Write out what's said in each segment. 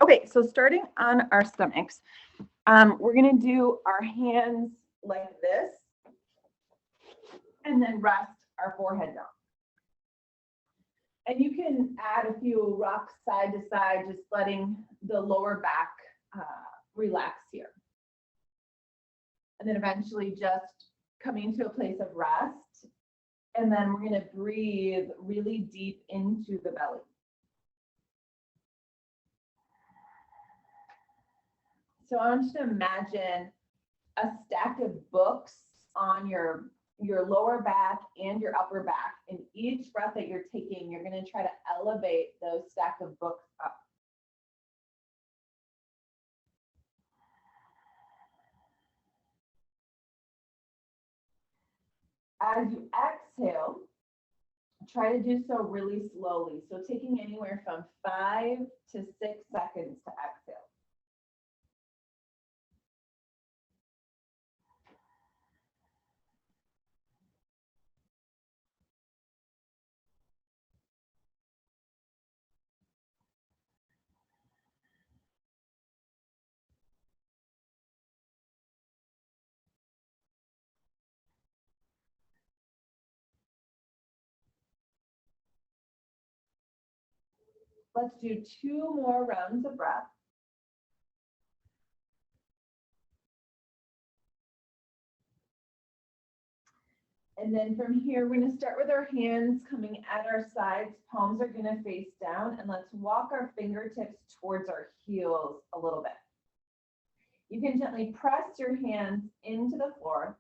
Okay, so starting on our stomachs, we're gonna do our hands like this and then rest our forehead down. And you can add a few rocks side to side, just letting the lower back relax here. And then eventually just coming to a place of rest. And then we're gonna breathe really deep into the belly. So I want you to imagine a stack of books on your lower back and your upper back. And each breath that you're taking, you're going to try to elevate those stack of books up. As you exhale, try to do so really slowly. So taking anywhere from 5 to 6 seconds to exhale. Let's do 2 more rounds of breath. And then from here, we're going to start with our hands coming at our sides. Palms are going to face down, and let's walk our fingertips towards our heels a little bit. You can gently press your hands into the floor.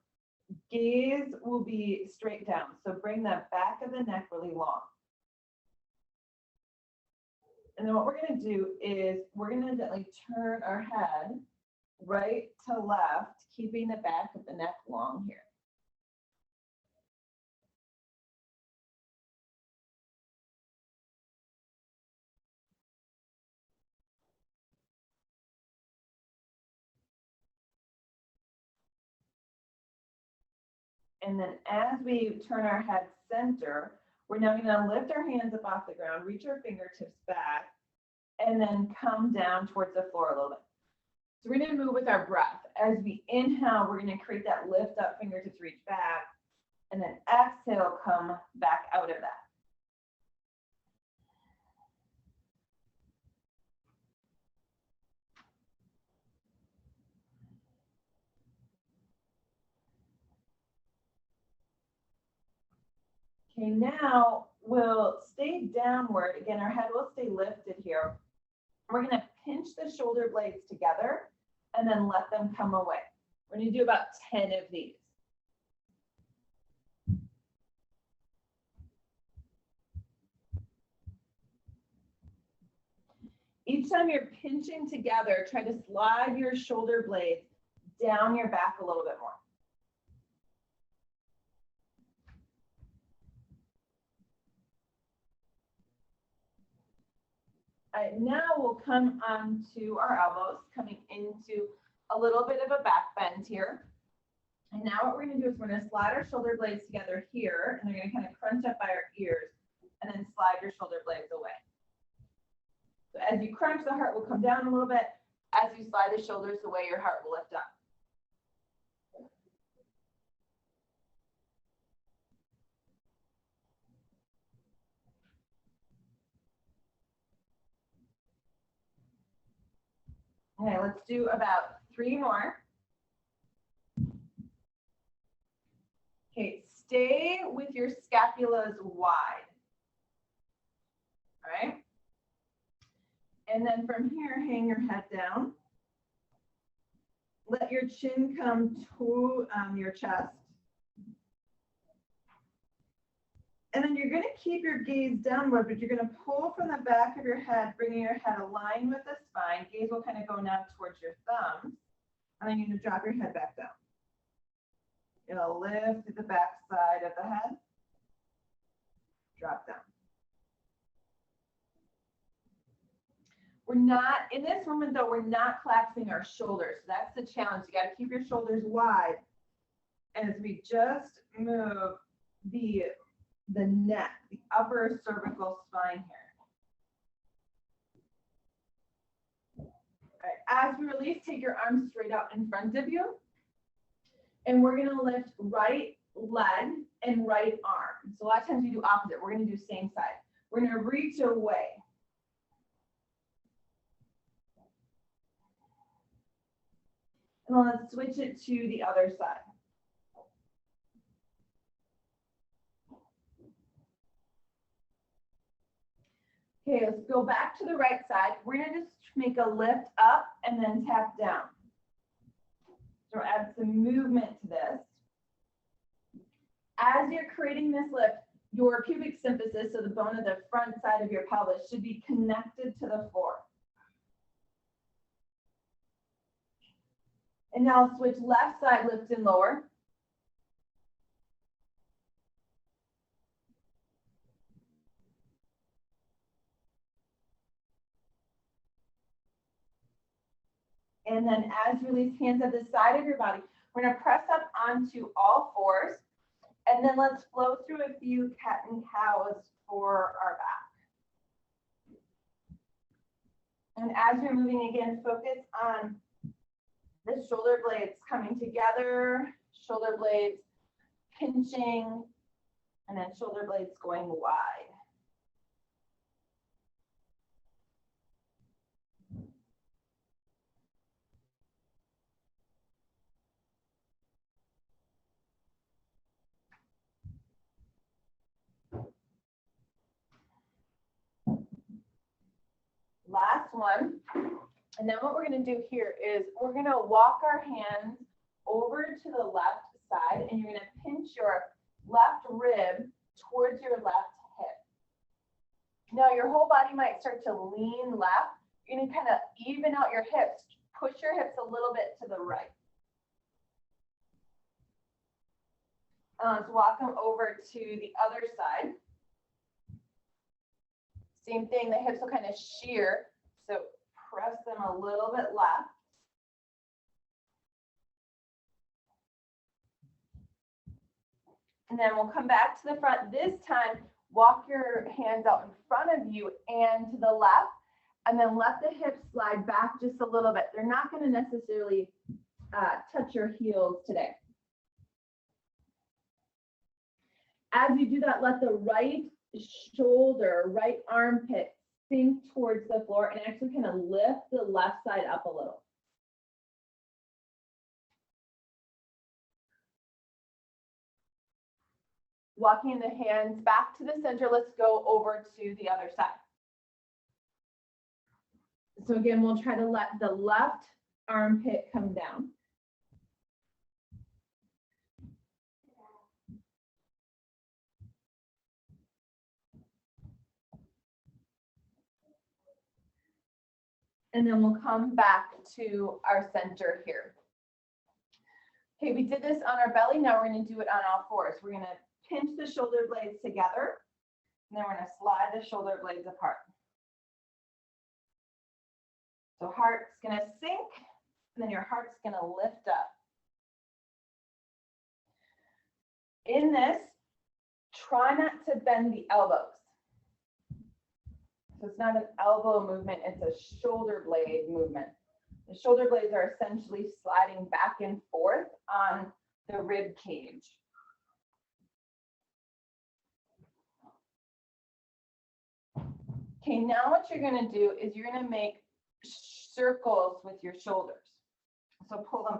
Gaze will be straight down, so bring that back of the neck really long. And then what we're going to do is we're going to gently turn our head right to left, keeping the back of the neck long here. And then as we turn our head center, we're now going to lift our hands up off the ground, reach our fingertips back, and then come down towards the floor a little bit. So we're going to move with our breath. As we inhale, we're going to create that lift up, fingertips reach back, and then exhale, come back out of that. Okay, now we'll stay downward. Again, our head will stay lifted here. We're going to pinch the shoulder blades together and then let them come away. We're going to do about 10 of these. Each time you're pinching together, try to slide your shoulder blades down your back a little bit more. All right, now we'll come onto our elbows, coming into a little bit of a back bend here. And now what we're going to do is we're going to slide our shoulder blades together here, and they're going to kind of crunch up by our ears, and then slide your shoulder blades away. So as you crunch, the heart will come down a little bit. As you slide the shoulders away, your heart will lift up. Okay, let's do about 3 more. Okay, stay with your scapulas wide. All right. And then from here, hang your head down. Let your chin come to your chest. And then you're going to keep your gaze downward, but you're going to pull from the back of your head, bringing your head aligned with the spine. Gaze will kind of go now towards your thumbs. And then you're going to drop your head back down. You'll lift to the back side of the head. Drop down. We're not, in this moment though, we're not collapsing our shoulders. So that's the challenge. You got to keep your shoulders wide as we just move the neck, the upper cervical spine here. as we release, take your arms straight out in front of you. And we're gonna lift right leg and right arm. So a lot of times we do opposite. We're gonna do same side. We're gonna reach away. And then let's switch it to the other side. Okay, let's go back to the right side. We're gonna just make a lift up and then tap down. So add some movement to this. As you're creating this lift, your pubic symphysis, so the bone of the front side of your pelvis, should be connected to the floor. And now switch left side, lift and lower. And then as you release, hands at the side of your body, we're gonna press up onto all fours. And then let's flow through a few cat and cows for our back. And as you're moving again, focus on the shoulder blades coming together, shoulder blades pinching, and then shoulder blades going wide. Last one. And then what we're going to do here is we're going to walk our hands over to the left side, and you're going to pinch your left rib towards your left hip. Now your whole body might start to lean left. You're going to kind of even out your hips. Push your hips a little bit to the right. Let's walk them over to the other side. Same thing, the hips will kind of shear, so press them a little bit left. And then we'll come back to the front. This time, walk your hands out in front of you and to the left, and then let the hips slide back just a little bit. They're not going to necessarily touch your heels today. As you do that, let the right shoulder, right armpit sink towards the floor and actually kind of lift the left side up a little. Walking the hands back to the center, let's go over to the other side. So again, we'll try to let the left armpit come down. And then we'll come back to our center here. Okay, we did this on our belly. Now we're going to do it on all fours. We're going to pinch the shoulder blades together, and then we're going to slide the shoulder blades apart. So heart's going to sink, and then your heart's going to lift up. In this, try not to bend the elbows. So it's not an elbow movement, it's a shoulder blade movement. The shoulder blades are essentially sliding back and forth on the rib cage. Okay, now what you're going to do is you're going to make circles with your shoulders. So pull them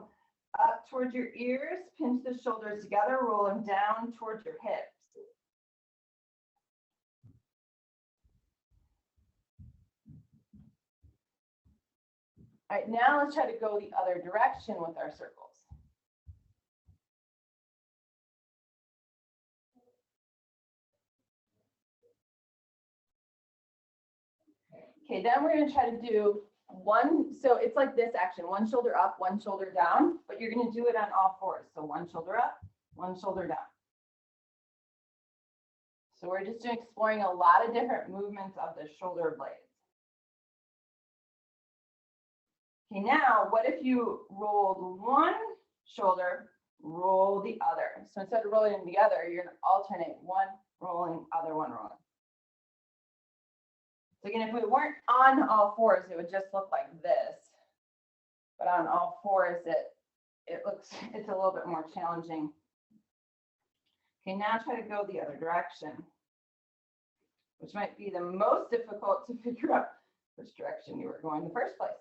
up towards your ears, pinch the shoulders together, roll them down towards your hips. All right, now let's try to go the other direction with our circles. Okay, then we're going to try to do one, so it's like this action, one shoulder up, one shoulder down, but you're going to do it on all fours. So one shoulder up, one shoulder down. So we're just exploring a lot of different movements of the shoulder blades. Okay, now what if you rolled one shoulder, roll the other? So instead of rolling them together, you're going to alternate one rolling, other one rolling. So again, if we weren't on all fours, it would just look like this. but on all fours, it's a little bit more challenging. Okay, now try to go the other direction, which might be the most difficult to figure out which direction you were going in the first place.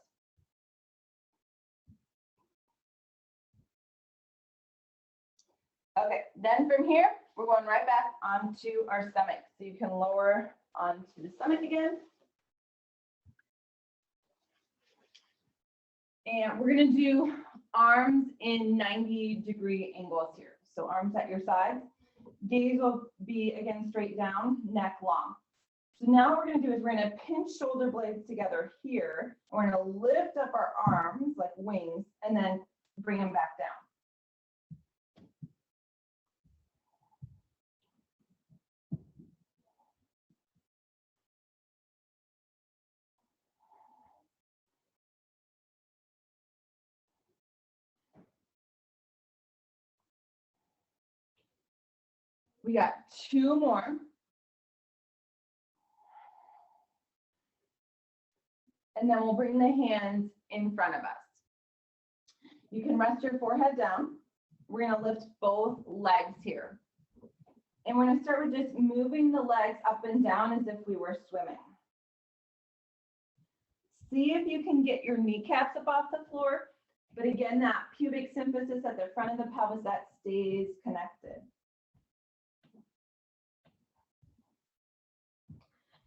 Okay, then from here, we're going right back onto our stomach. So you can lower onto the stomach again. And we're gonna do arms in 90-degree angles here. So arms at your sides. Gaze will be, again, straight down, neck long. So now what we're gonna do is we're gonna pinch shoulder blades together here. We're gonna lift up our arms like wings and then bring them back down. We got 2 more. And then we'll bring the hands in front of us. You can rest your forehead down. We're gonna lift both legs here. And we're gonna start with just moving the legs up and down as if we were swimming. See if you can get your kneecaps up off the floor. But again, that pubic symphysis at the front of the pelvis, that stays connected.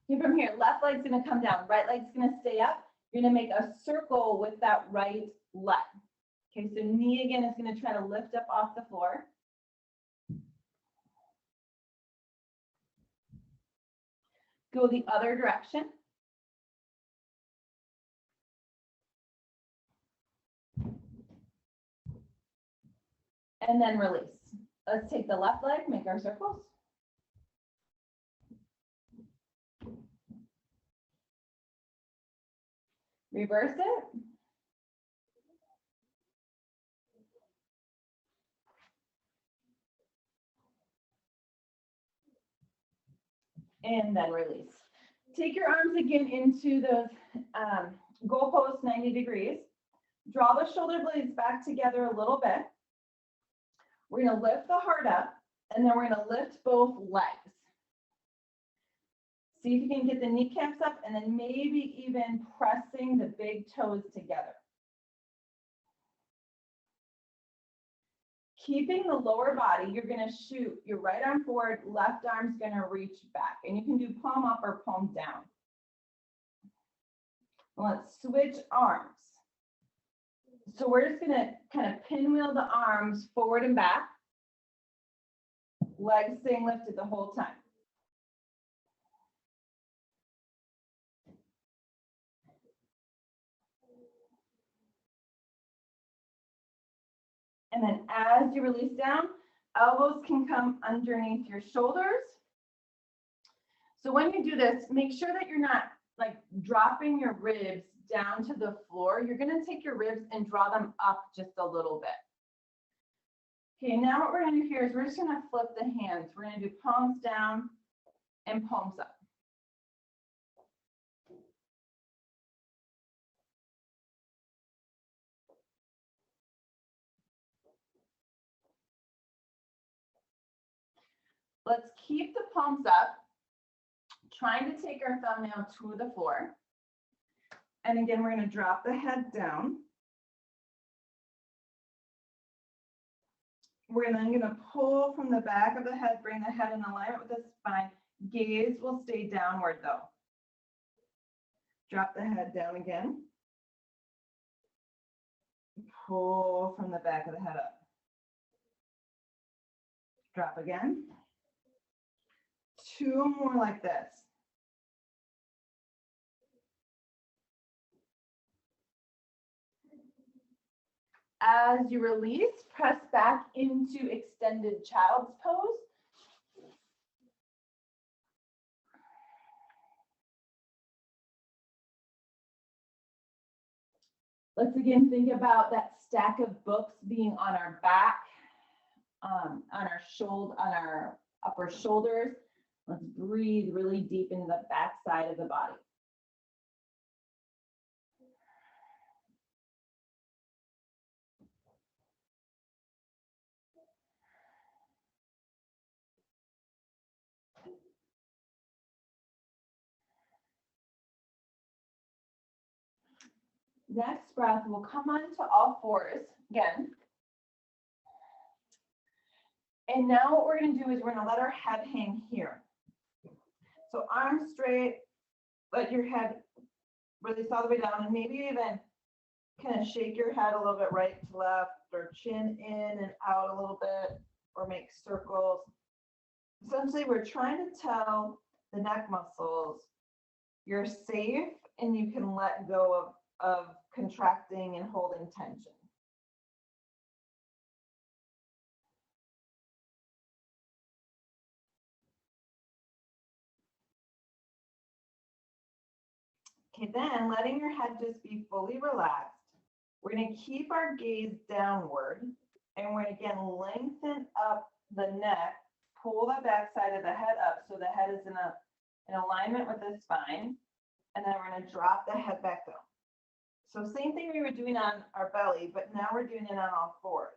Okay, from here, left leg's gonna come down, right leg's gonna stay up. You're gonna make a circle with that right leg. Okay, so knee again is gonna try to lift up off the floor. Go the other direction. And then release. Let's take the left leg, make our circles. Reverse it. And then release. Take your arms again into those goalposts 90 degrees. Draw the shoulder blades back together a little bit. We're going to lift the heart up, and then we're going to lift both legs. See if you can get the kneecaps up, and then maybe even pressing the big toes together. Keeping the lower body, you're going to shoot your right arm forward, left arm's going to reach back. And you can do palm up or palm down. Let's switch arms. So we're just going to kind of pinwheel the arms forward and back. Legs staying lifted the whole time. And then as you release down, elbows can come underneath your shoulders. So when you do this, make sure that you're not like dropping your ribs down to the floor. You're going to take your ribs and draw them up just a little bit. Okay, now what we're going to do here is we're just going to flip the hands. We're going to do palms down and palms up. Let's keep the palms up, trying to take our thumbnail to the floor. And again, we're going to drop the head down. We're then going to pull from the back of the head, bring the head in alignment with the spine. Gaze will stay downward though. Drop the head down again. Pull from the back of the head up. Drop again. 2 more like this. As you release, press back into extended child's pose. Let's again think about that stack of books being on our back, on our upper shoulders. Let's breathe really deep into the back side of the body. Next breath, we'll come onto all fours again. And now what we're going to do is we're going to let our head hang here. So arms straight, let your head release all the way down, and maybe even kind of shake your head a little bit right to left, or chin in and out a little bit, or make circles. Essentially, we're trying to tell the neck muscles you're safe and you can let go of contracting and holding tension. Okay, then letting your head just be fully relaxed. We're going to keep our gaze downward, and we're going to again lengthen up the neck, pull the back side of the head up so the head is in alignment with the spine, and then we're going to drop the head back down. So same thing we were doing on our belly, but now we're doing it on all fours.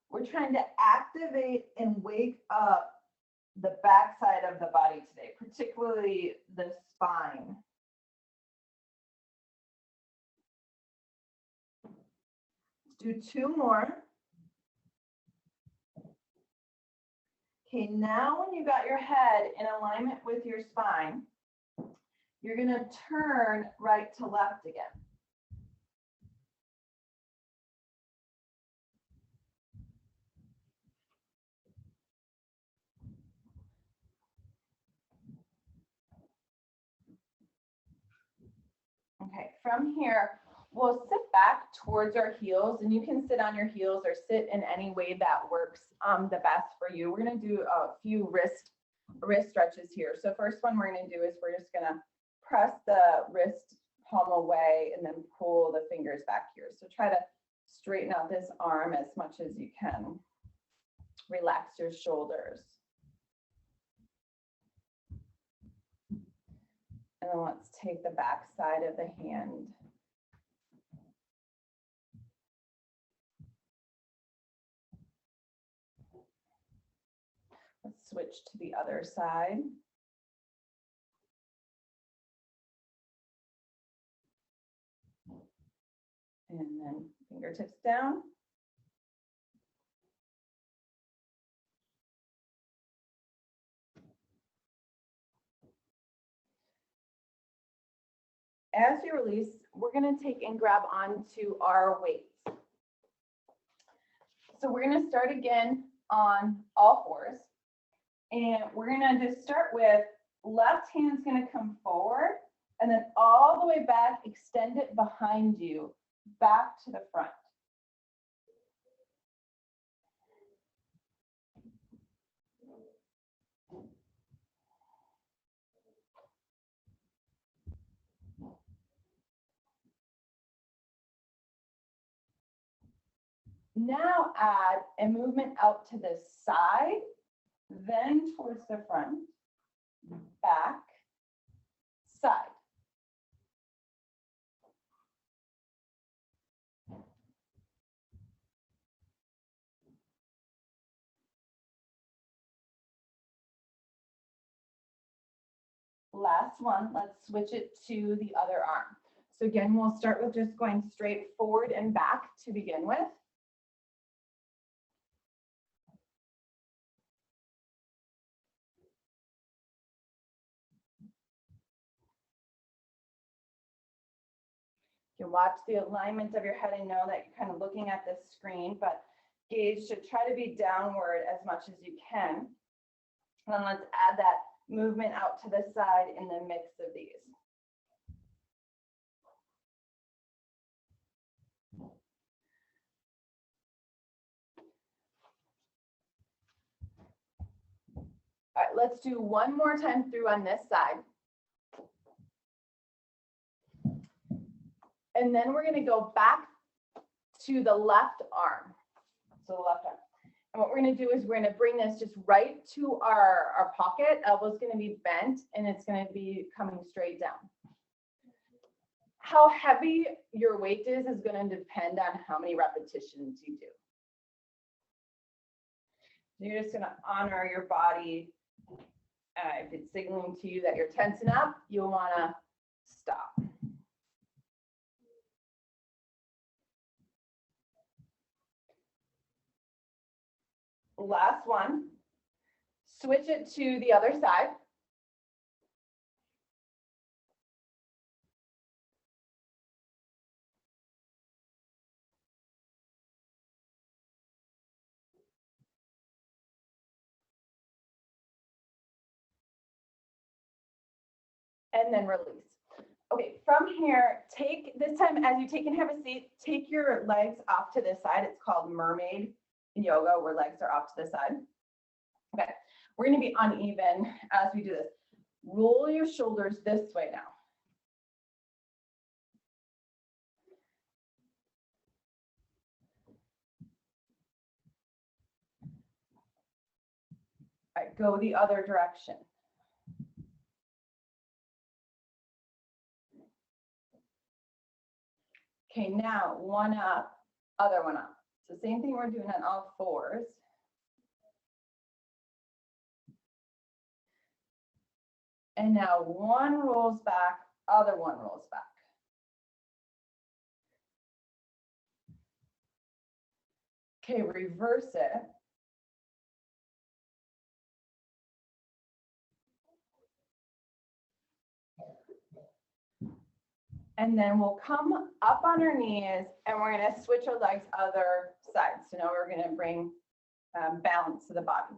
We're trying to activate and wake up the back side of the body today, particularly the spine. Let's do 2 more. Okay, now when you got your head in alignment with your spine, you're going to turn right to left again. Okay, from here, we'll sit back towards our heels, and you can sit on your heels or sit in any way that works the best for you. We're going to do a few wrist stretches here. So first one we're going to do is we're just going to press the wrist palm away and then pull the fingers back here. So try to straighten out this arm as much as you can. Relax your shoulders. And then let's take the back side of the hand. Let's switch to the other side. And then fingertips down. As you release, we're going to take and grab onto our weights. So we're going to start again on all fours. And we're going to just start with left hand's going to come forward and then all the way back, extend it behind you, back to the front. Now add a movement out to the side, then towards the front, back, side. Last one, let's switch it to the other arm. So again, we'll start with just going straight forward and back to begin with. You can watch the alignment of your head and know that you're kind of looking at this screen, but gaze should try to be downward as much as you can. And then let's add that movement out to the side in the mix of these. All right, let's do one more time through on this side. And then we're going to go back to the left arm. So the left arm. And what we're going to do is we're going to bring this just right to our pocket. Elbow's going to be bent and it's going to be coming straight down. How heavy your weight is going to depend on how many repetitions you do. You're just going to honor your body If it's signaling to you that you're tensing up, you'll want to stop. Last one. Switch it to the other side. And then release. Okay, from here, take this time as you take and have a seat, take your legs off to this side. It's called mermaid in yoga, where legs are off to the side. Okay, we're going to be uneven as we do this. Roll your shoulders this way now. All right, go the other direction. Okay, now one up, other one up. So same thing we're doing on all fours. And now one rolls back, other one rolls back. Okay, reverse it. And then we'll come up on our knees and we're going to switch our legs other side. So now we're going to bring balance to the body.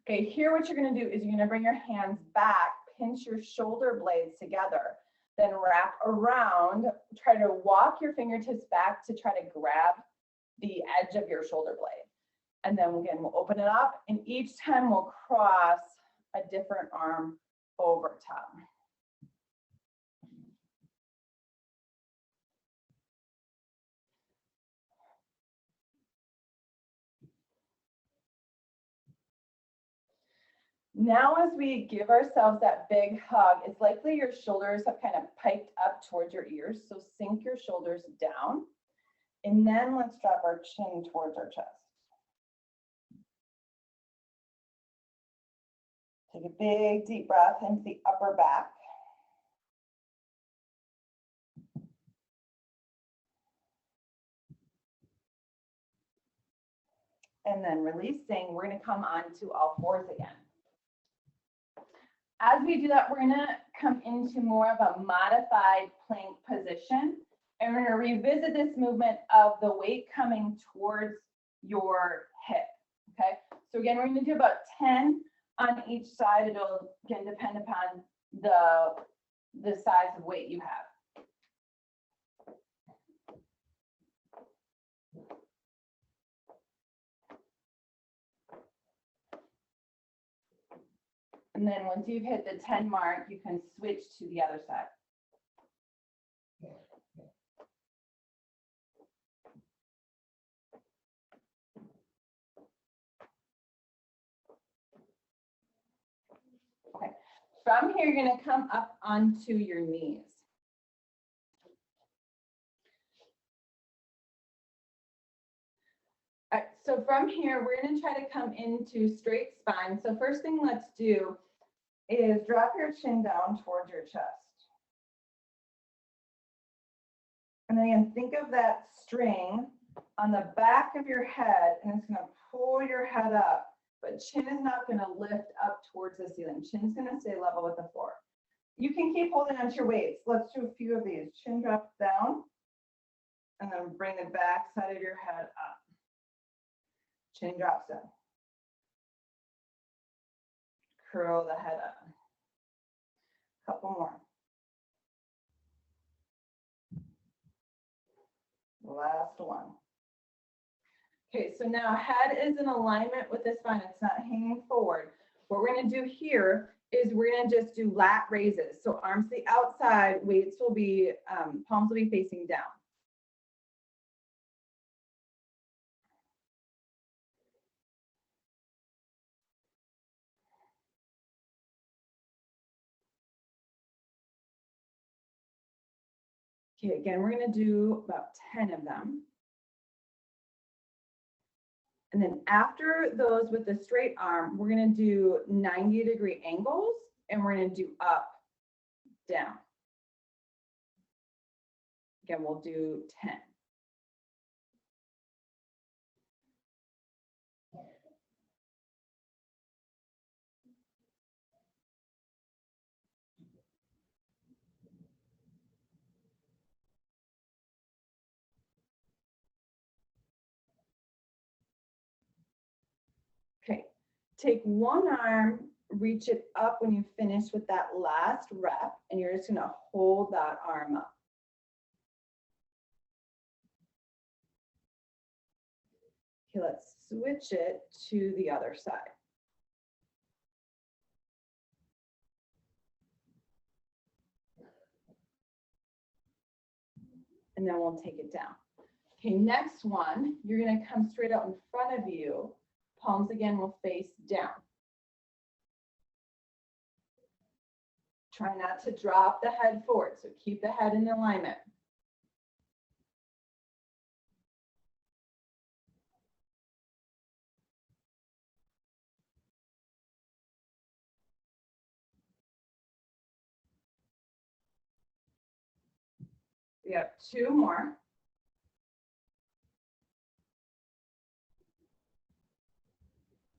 Okay, here what you're going to do is you're going to bring your hands back, pinch your shoulder blades together, then wrap around, try to walk your fingertips back to try to grab the edge of your shoulder blade. And then again, we'll open it up, and each time we'll cross a different arm over top. Now, as we give ourselves that big hug, it's likely your shoulders have kind of piped up towards your ears. So sink your shoulders down. And then let's drop our chin towards our chest. Take a big deep breath into the upper back. And then releasing, we're going to come onto all fours again. As we do that, we're going to come into more of a modified plank position. And we're going to revisit this movement of the weight coming towards your hip. Okay, so again, we're going to do about 10 on each side. It'll again depend upon the size of weight you have. And then once you've hit the 10 mark, you can switch to the other side. Okay, from here, you're going to come up onto your knees. All right, so from here, we're going to try to come into straight spine. So first thing let's do is drop your chin down towards your chest. And then again, think of that string on the back of your head, and it's going to pull your head up, but chin is not going to lift up towards the ceiling. Chin's going to stay level with the floor. You can keep holding onto your weights. Let's do a few of these. Chin drops down, and then bring the back side of your head up. Chin drops down. Curl the head up. Couple more. Last one. Okay, so now head is in alignment with the spine. It's not hanging forward. What we're going to do here is we're going to just do lat raises. So arms to the outside, weights will be, palms will be facing down. Okay, again, we're going to do about 10 of them. And then after those with the straight arm, we're gonna do 90-degree angles and we're gonna do up, down. Again, we'll do 10. Okay, take one arm, reach it up when you finish with that last rep, and you're just gonna hold that arm up. Okay, let's switch it to the other side. And then we'll take it down. Okay, next one, you're gonna come straight out in front of you. Palms again will face down. Try not to drop the head forward, so keep the head in alignment. We have 2 more.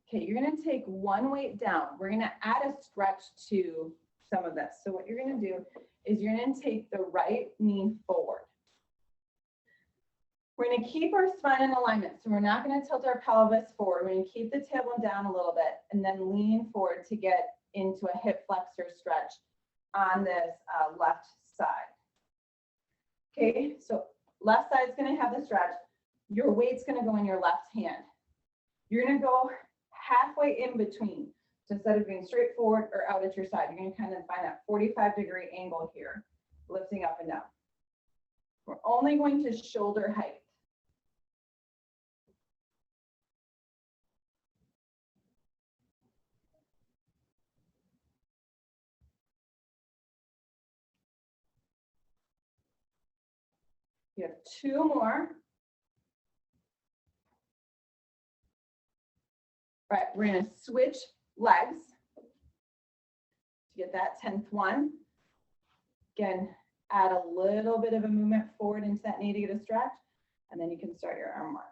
Okay, you're gonna take one weight down. We're gonna add a stretch to some of this. So what you're gonna do is you're gonna take the right knee forward. We're gonna keep our spine in alignment. So we're not gonna tilt our pelvis forward. We're gonna keep the tailbone down a little bit and then lean forward to get into a hip flexor stretch on this left side. Okay, so left side is gonna have the stretch. Your weight's gonna go in your left hand. You're gonna go halfway in between. So instead of being straight forward or out at your side, you're gonna kind of find that 45-degree angle here, lifting up and down. We're only going to shoulder height. You have 2 more. All right, we're gonna switch legs to get that 10th one. Again, add a little bit of a movement forward into that knee to get a stretch, and then you can start your arm work.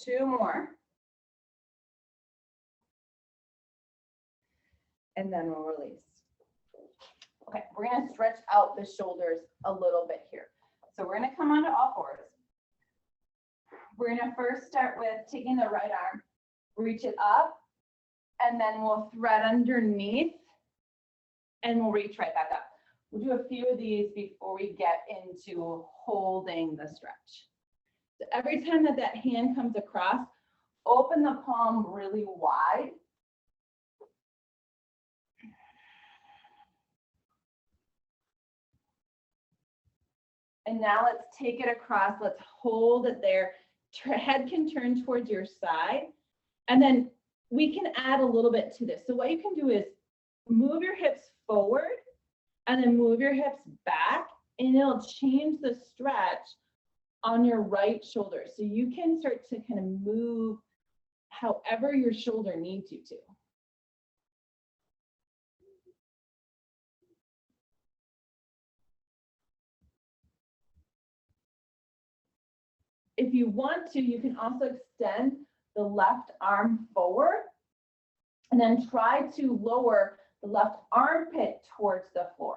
Two more. And then we'll release. Okay, we're gonna stretch out the shoulders a little bit here. So we're gonna come onto all fours. We're gonna first start with taking the right arm, reach it up, and then we'll thread underneath, and we'll reach right back up. We'll do a few of these before we get into holding the stretch. So every time that that hand comes across, open the palm really wide. And now let's take it across. Let's hold it there. Head can turn towards your side. And then we can add a little bit to this. So what you can do is move your hips forward and then move your hips back, and it'll change the stretch on your right shoulder. So you can start to kind of move however your shoulder needs you to. If you want to, you can also extend the left arm forward and then try to lower the left armpit towards the floor.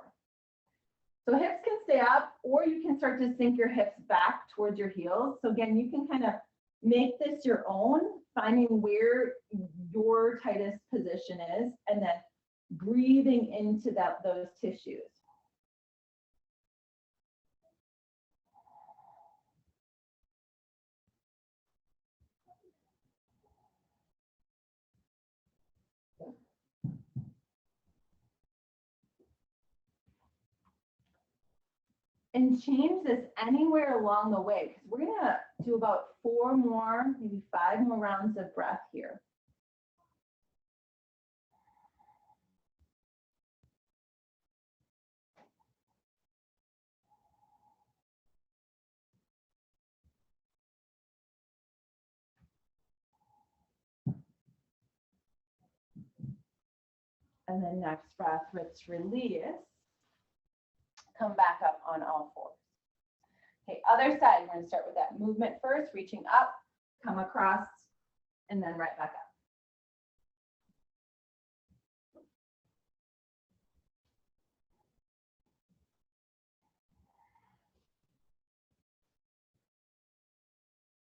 So hips can stay up, or you can start to sink your hips back towards your heels. So again, you can kind of make this your own, finding where your tightest position is, and then breathing into those tissues. And change this anywhere along the way, because we're gonna do about 4 more, maybe 5 more rounds of breath here. And then next breath, let's release. Come back up on all fours. Okay, other side, we're gonna start with that movement first, reaching up, come across, and then right back up.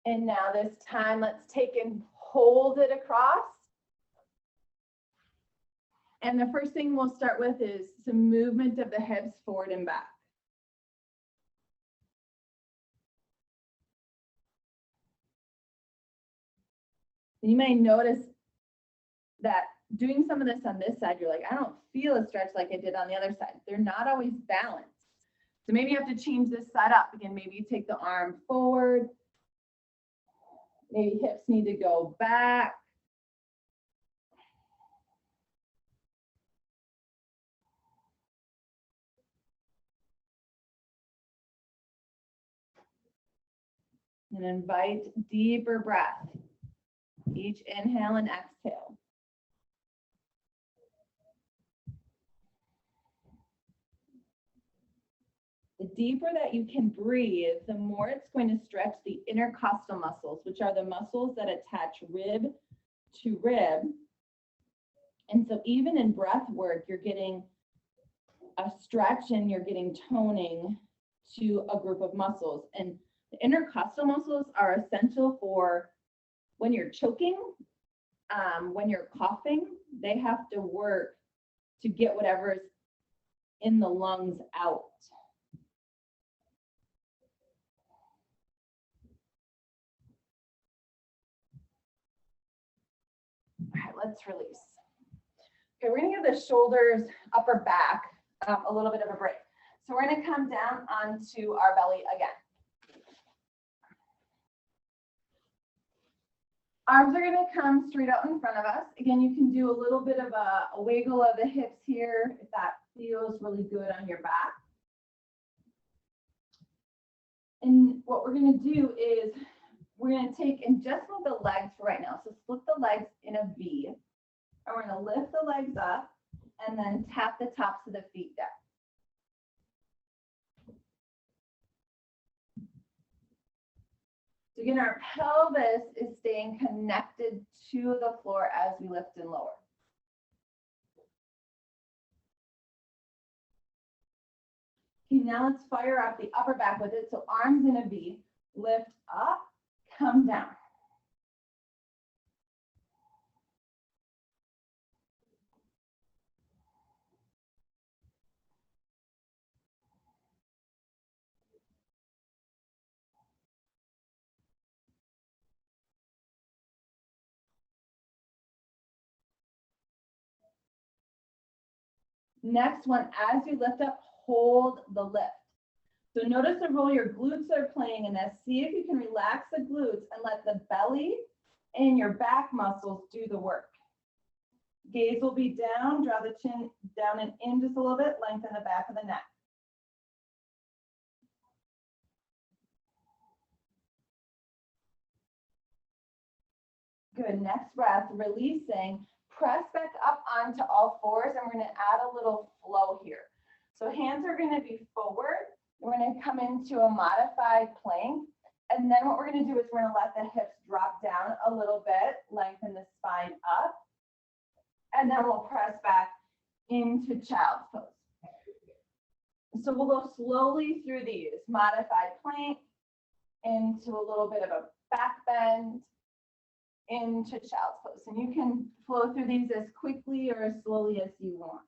And now this time, let's take and hold it across. And the first thing we'll start with is some movement of the hips forward and back. You may notice that doing some of this on this side, you're like, I don't feel a stretch like I did on the other side. They're not always balanced. So maybe you have to change this side up. Again, maybe you take the arm forward. Maybe hips need to go back. And invite deeper breath. Each inhale and exhale. The deeper that you can breathe, the more it's going to stretch the intercostal muscles, which are the muscles that attach rib to rib. And so even in breath work, you're getting a stretch and you're getting toning to a group of muscles. And the intercostal muscles are essential for when you're choking, when you're coughing, they have to work to get whatever's in the lungs out. All right, let's release. Okay, we're gonna give the shoulders, upper back, a little bit of a break. So we're gonna come down onto our belly again. Arms are gonna come straight out in front of us. Again, you can do a little bit of a wiggle of the hips here if that feels really good on your back. And what we're gonna do is we're gonna take and just move the legs for right now. So split the legs in a V. And we're gonna lift the legs up and then tap the tops of the feet down. So again, our pelvis is staying connected to the floor as we lift and lower. Okay, now let's fire up the upper back with it. So arms in a V, lift up, come down. Next one, as you lift up, hold the lift. So notice the role your glutes are playing in this. See if you can relax the glutes and let the belly and your back muscles do the work. Gaze will be down, draw the chin down and in just a little bit, lengthen the back of the neck. Good, next breath, releasing. Press back up onto all fours and we're gonna add a little flow here. So hands are gonna be forward. We're gonna come into a modified plank. And then what we're gonna do is we're gonna let the hips drop down a little bit, lengthen the spine up. And then we'll press back into child's pose. So we'll go slowly through these. Modified plank, into a little bit of a back bend, into child's pose. And you can flow through these as quickly or as slowly as you want.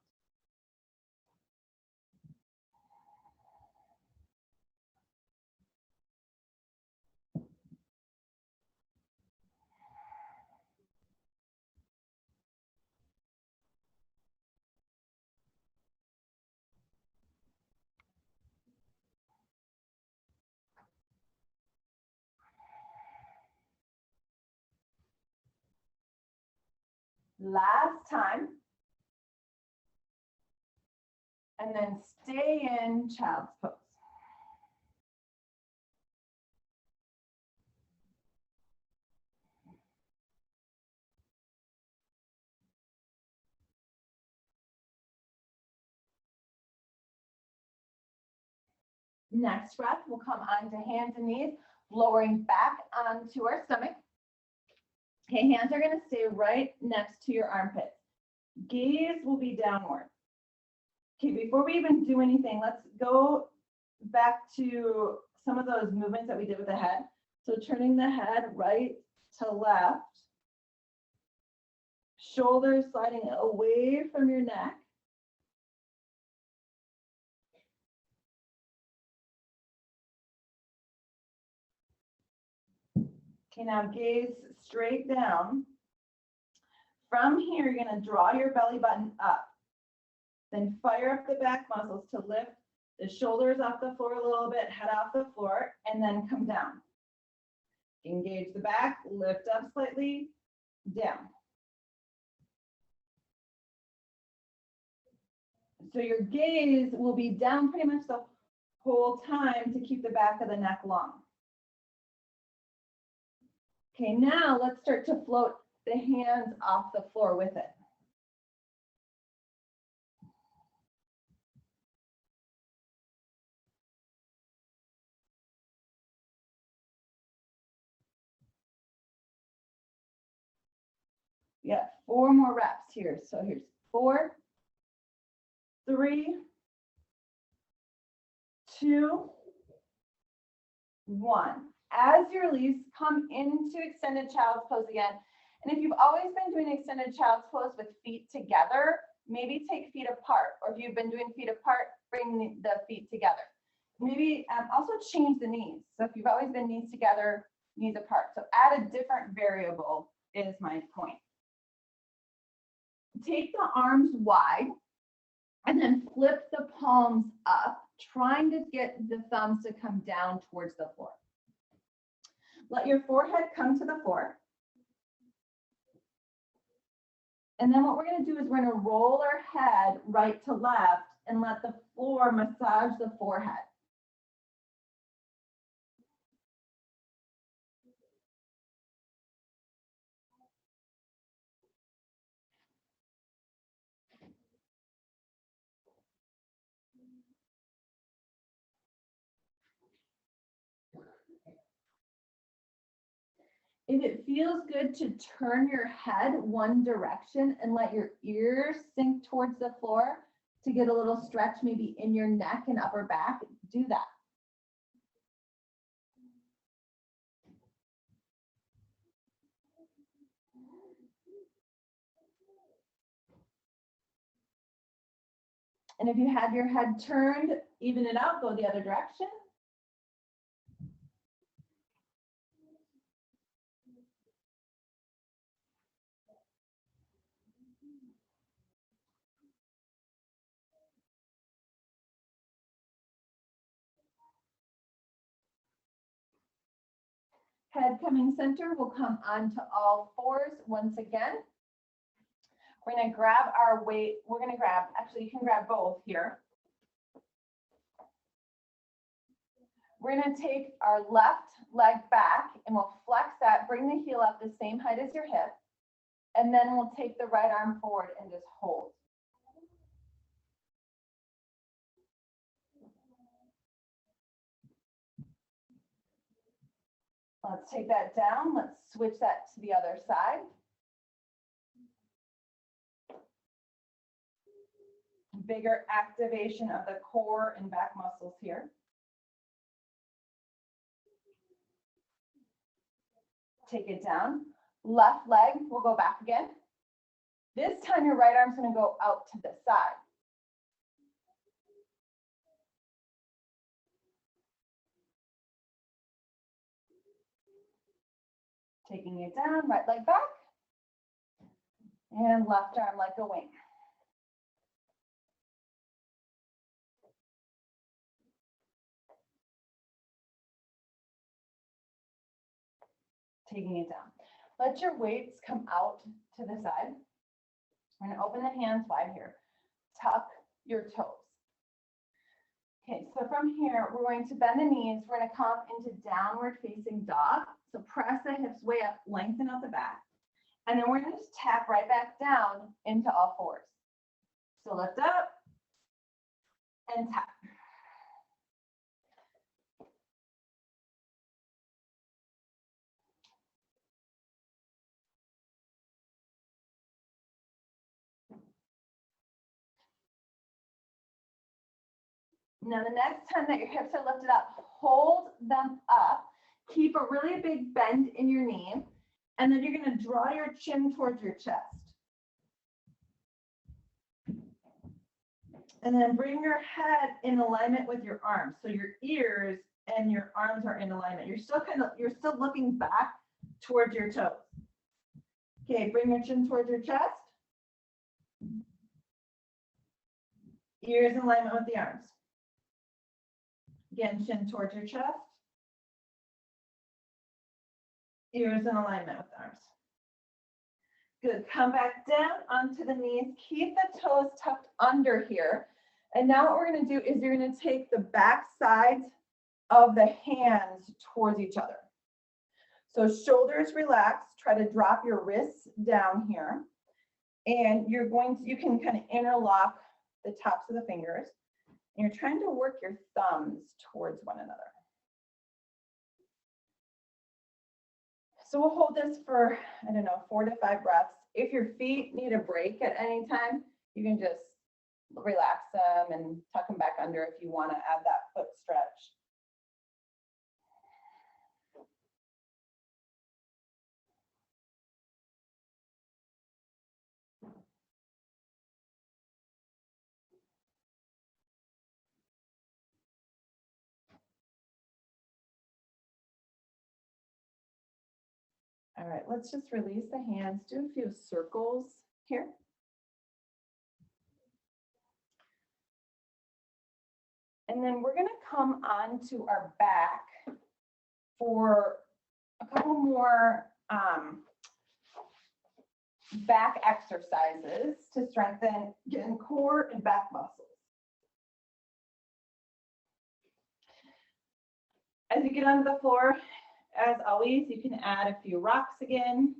Last time. And then stay in child's pose. Next breath, we'll come onto hands and knees, lowering back onto our stomach. Okay, hands are gonna stay right next to your armpits. Gaze will be downward. Okay, before we even do anything, let's go back to some of those movements that we did with the head. So turning the head right to left, shoulders sliding away from your neck. Okay, now gaze straight down. From here, you're gonna draw your belly button up. Then fire up the back muscles to lift the shoulders off the floor a little bit, head off the floor, and then come down. Engage the back, lift up slightly, down. So your gaze will be down pretty much the whole time to keep the back of the neck long. Okay, now let's start to float the hands off the floor with it. We got 4 more reps here. So here's 4, 3, 2, 1. As you release, come into extended child's pose again. And if you've always been doing extended child's pose with feet together, maybe take feet apart. Or if you've been doing feet apart, bring the feet together. Maybe also change the knees. So if you've always been knees together, knees apart. So add a different variable is my point. Take the arms wide and then flip the palms up, trying to get the thumbs to come down towards the floor. Let your forehead come to the floor. And then what we're going to do is we're going to roll our head right to left and let the floor massage the forehead. If it feels good to turn your head one direction and let your ears sink towards the floor to get a little stretch maybe in your neck and upper back, do that. And if you had your head turned, even it out, go the other direction. Head coming center, we'll come onto all fours once again. We're going to grab our weight. We're going to grab, actually, you can grab both here. We're going to take our left leg back and we'll flex that, bring the heel up the same height as your hip. And then we'll take the right arm forward and just hold. Let's take that down. Let's switch that to the other side. Bigger activation of the core and back muscles here. Take it down. Left leg will go back again. This time your right arm's going to go out to the side. Taking it down, right leg back. And left arm like a wing. Taking it down. Let your weights come out to the side. We're gonna open the hands wide here. Tuck your toes. Okay, so from here, we're going to bend the knees. We're gonna come into downward facing dog. So press the hips way up, lengthen out the back. And then we're gonna just tap right back down into all fours. So lift up and tap. Now the next time that your hips are lifted up, hold them up. Keep a really big bend in your knee. And then you're gonna draw your chin towards your chest. And then bring your head in alignment with your arms. So your ears and your arms are in alignment. You're still looking back towards your toes. Okay, bring your chin towards your chest. Ears in alignment with the arms. Again, chin towards your chest. Ears in alignment with the arms. Good, come back down onto the knees. Keep the toes tucked under here. And now what we're gonna do is you're gonna take the back sides of the hands towards each other. So shoulders relaxed, try to drop your wrists down here. And you can kind of interlock the tops of the fingers. And you're trying to work your thumbs towards one another. So we'll hold this for, 4 to 5 breaths. If your feet need a break at any time, you can just relax them and tuck them back under if you want to add that foot stretch. All right, let's just release the hands, do a few circles here. And then we're gonna come onto our back for a couple more back exercises to strengthen again, core and back muscles. As you get onto the floor, as always, you can add a few rocks again.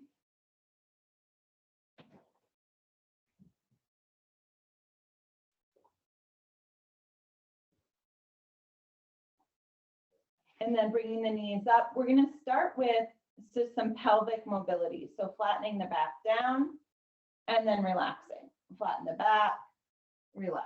And then bringing the knees up, we're going to start with just some pelvic mobility. So flattening the back down and then relaxing. Flatten the back, relax.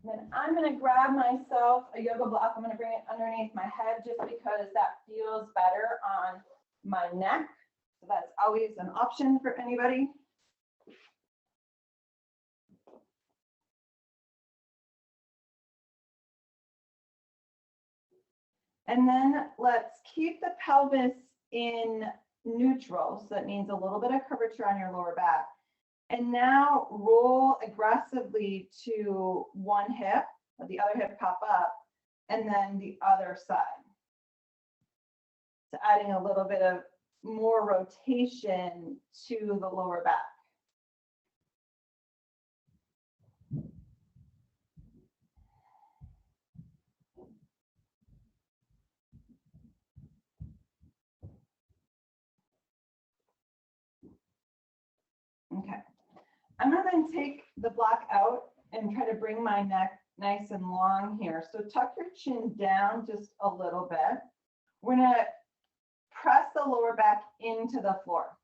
Then I'm going to grab myself a yoga block. I'm going to bring it underneath my head just because that feels better on my neck. So that's always an option for anybody. And then let's keep the pelvis in neutral. So that means a little bit of curvature on your lower back. And now roll aggressively to one hip, let the other hip pop up, and then the other side. So adding a little bit of more rotation to the lower back. Okay. I'm going to then take the block out and try to bring my neck nice and long here. So tuck your chin down just a little bit. We're going to press the lower back into the floor.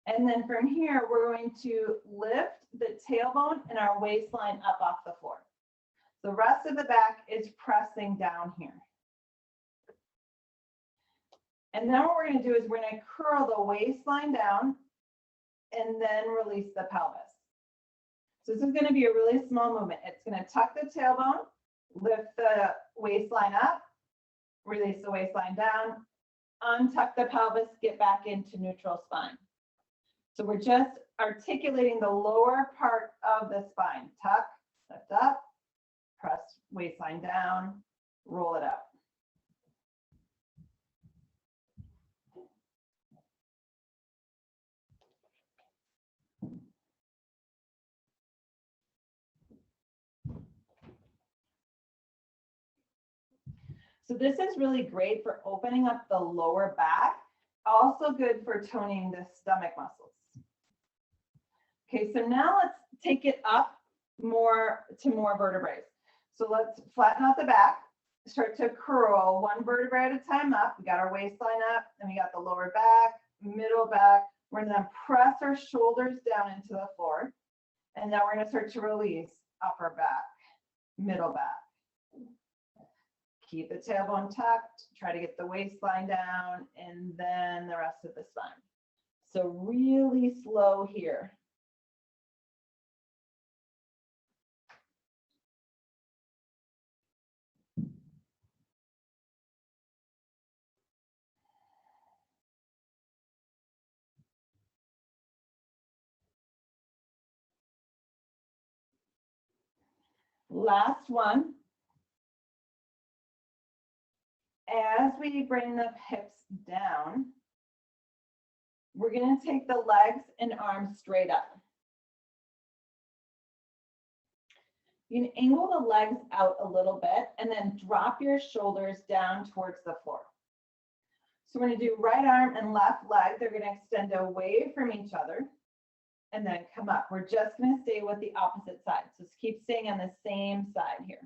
And then from here, we're going to lift the tailbone and our waistline up off the floor. The rest of the back is pressing down here. And then what we're going to do is we're going to curl the waistline down and then release the pelvis. So this is going to be a really small movement. It's going to tuck the tailbone, lift the waistline up, release the waistline down, untuck the pelvis, get back into neutral spine. So we're just articulating the lower part of the spine. Tuck, lift up, press waistline down, roll it up. So this is really great for opening up the lower back, also good for toning the stomach muscles. Okay, so now let's take it up more to more vertebrae. So let's flatten out the back, start to curl one vertebrae at a time up. We got our waistline up, and we got the lower back, middle back. We're gonna press our shoulders down into the floor. And now we're gonna start to release upper back, middle back. Keep the tailbone tucked, try to get the waistline down, and then the rest of the spine. So really slow here. Last one. As we bring the hips down, we're going to take the legs and arms straight up. You can angle the legs out a little bit and then drop your shoulders down towards the floor. So we're going to do right arm and left leg. They're going to extend away from each other and then come up. We're just going to stay with the opposite side. So keep staying on the same side here.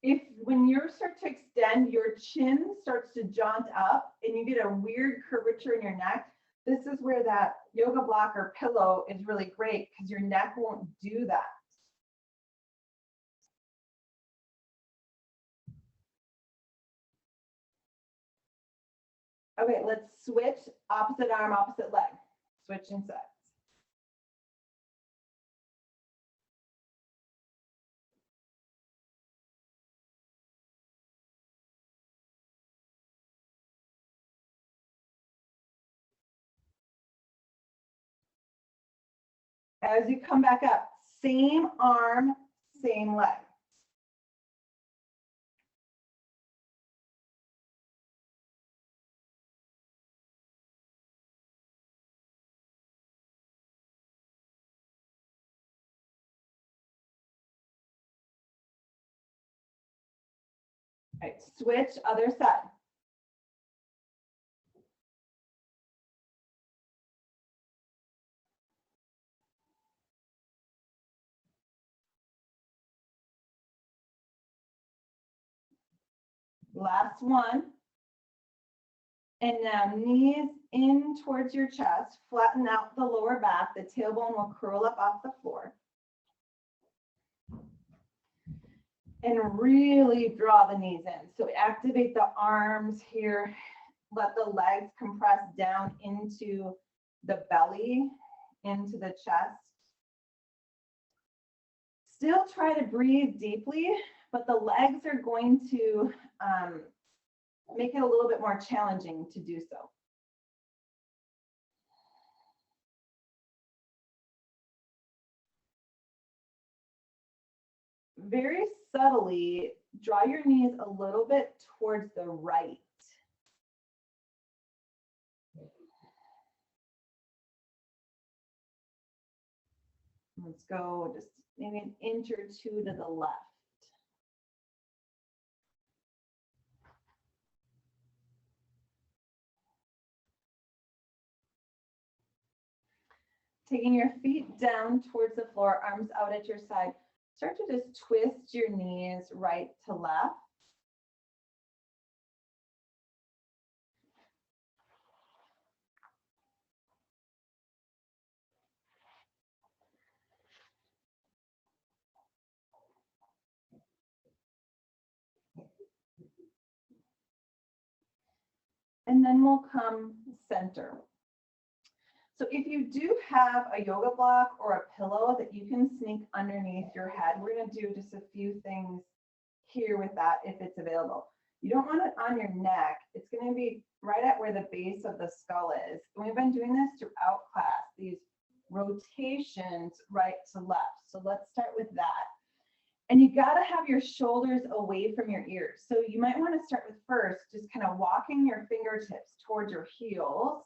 If when you start to extend, your chin starts to jaunt up and you get a weird curvature in your neck, this is where that yoga block or pillow is really great because your neck won't do that. Okay, let's switch opposite arm, opposite leg. Switching sides. As you come back up, same arm, same leg. All right, switch other side. Last one. And now knees in towards your chest, flatten out the lower back, the tailbone will curl up off the floor. And really draw the knees in. So activate the arms here, let the legs compress down into the belly, into the chest. Still try to breathe deeply, but the legs are going to make it a little bit more challenging to do so. Very subtly, draw your knees a little bit towards the right. Let's go just maybe an inch or two to the left. Taking your feet down towards the floor, arms out at your side. Start to just twist your knees right to left. And then we'll come center. So if you do have a yoga block or a pillow that you can sneak underneath your head, we're going to do just a few things here with that if it's available. You don't want it on your neck. It's going to be right at where the base of the skull is. And we've been doing this throughout class, these rotations right to left. So let's start with that. And you got to have your shoulders away from your ears. So you might want to start with first, just kind of walking your fingertips towards your heels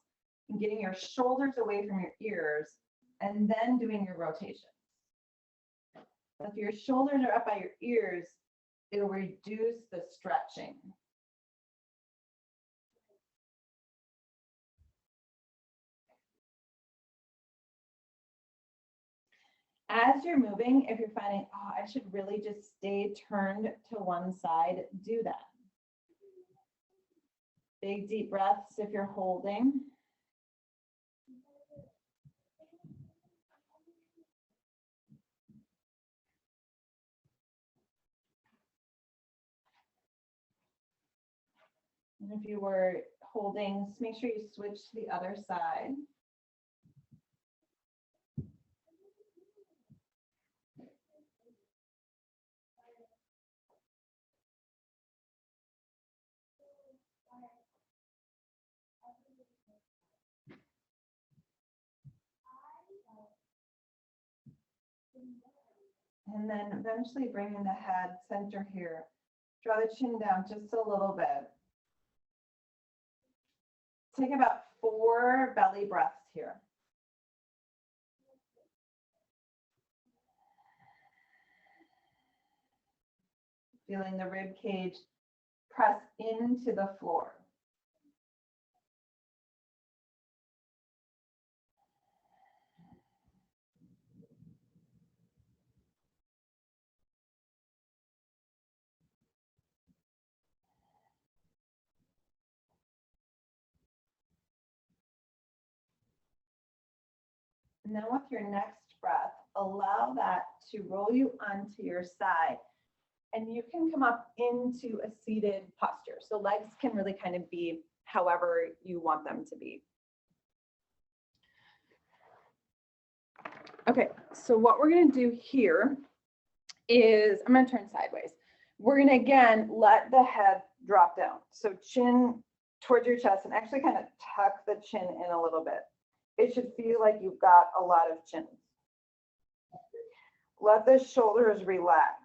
and getting your shoulders away from your ears, and then doing your rotation. If your shoulders are up by your ears, it'll reduce the stretching. As you're moving, if you're finding, oh, I should really just stay turned to one side, do that. Big deep breaths if you're holding. And if you were holding, just make sure you switch to the other side. And then eventually bringing the head center here. Draw the chin down just a little bit. Take about 4 belly breaths here. Feeling the rib cage press into the floor. And then with your next breath, allow that to roll you onto your side. And you can come up into a seated posture. So legs can really kind of be however you want them to be. Okay, so what we're gonna do here is, I'm gonna turn sideways. We're gonna, again, let the head drop down. So chin towards your chest and actually kind of tuck the chin in a little bit. It should feel like you've got a lot of chin. Let the shoulders relax.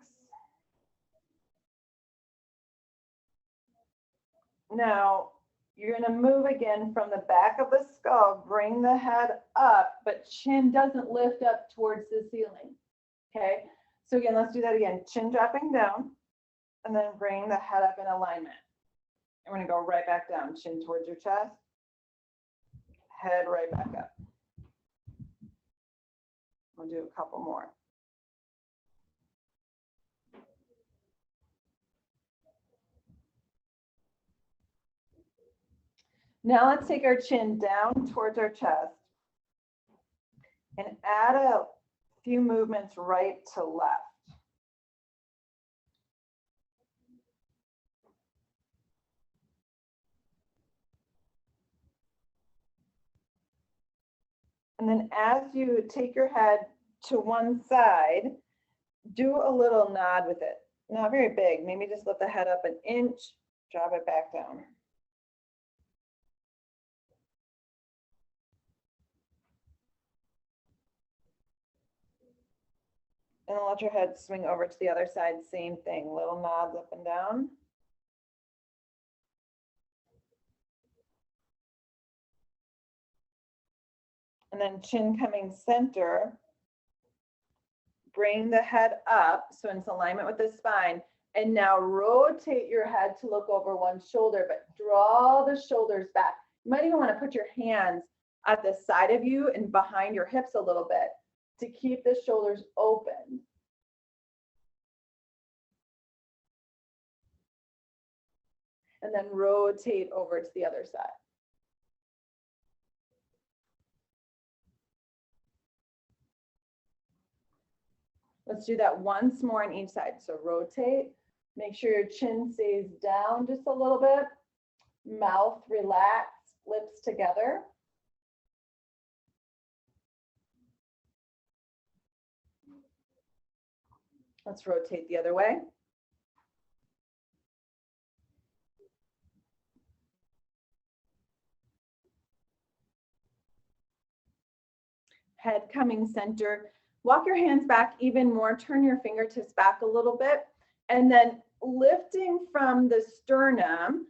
Now, you're going to move again from the back of the skull, bring the head up, but chin doesn't lift up towards the ceiling. Okay, so again, let's do that again. Chin dropping down, and then bring the head up in alignment. And we're going to go right back down. Chin towards your chest, head right back up. We'll do a couple more. Now let's take our chin down towards our chest and add a few movements right to left. And then as you take your head to one side, do a little nod with it. Not very big, maybe just lift the head up an inch, drop it back down. And then let your head swing over to the other side, same thing, little nods up and down. And then chin coming center, bring the head up so it's alignment with the spine. And now rotate your head to look over one shoulder, but draw the shoulders back. You might even want to put your hands at the side of you and behind your hips a little bit to keep the shoulders open. And then rotate over to the other side. Let's do that once more on each side. So rotate, make sure your chin stays down just a little bit. Mouth relaxed, lips together. Let's rotate the other way. Head coming center. Walk your hands back even more, turn your fingertips back a little bit, and then lifting from the sternum,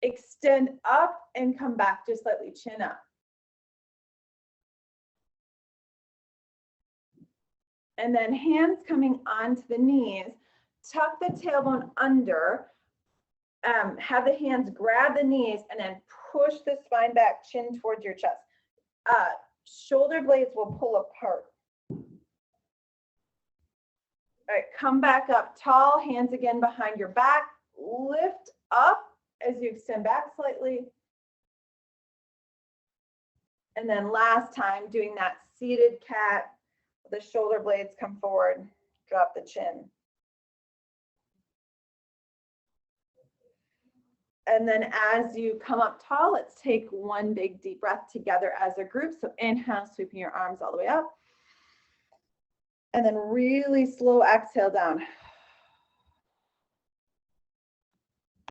extend up and come back just slightly, chin up. And then hands coming onto the knees, tuck the tailbone under, have the hands grab the knees and then push the spine back, chin towards your chest. Shoulder blades will pull apart. All right, come back up tall, hands again behind your back, lift up as you extend back slightly. And then last time, doing that seated cat, the shoulder blades come forward, drop the chin. And then as you come up tall, let's take one big deep breath together as a group. So inhale, sweeping your arms all the way up. And then really slow exhale down.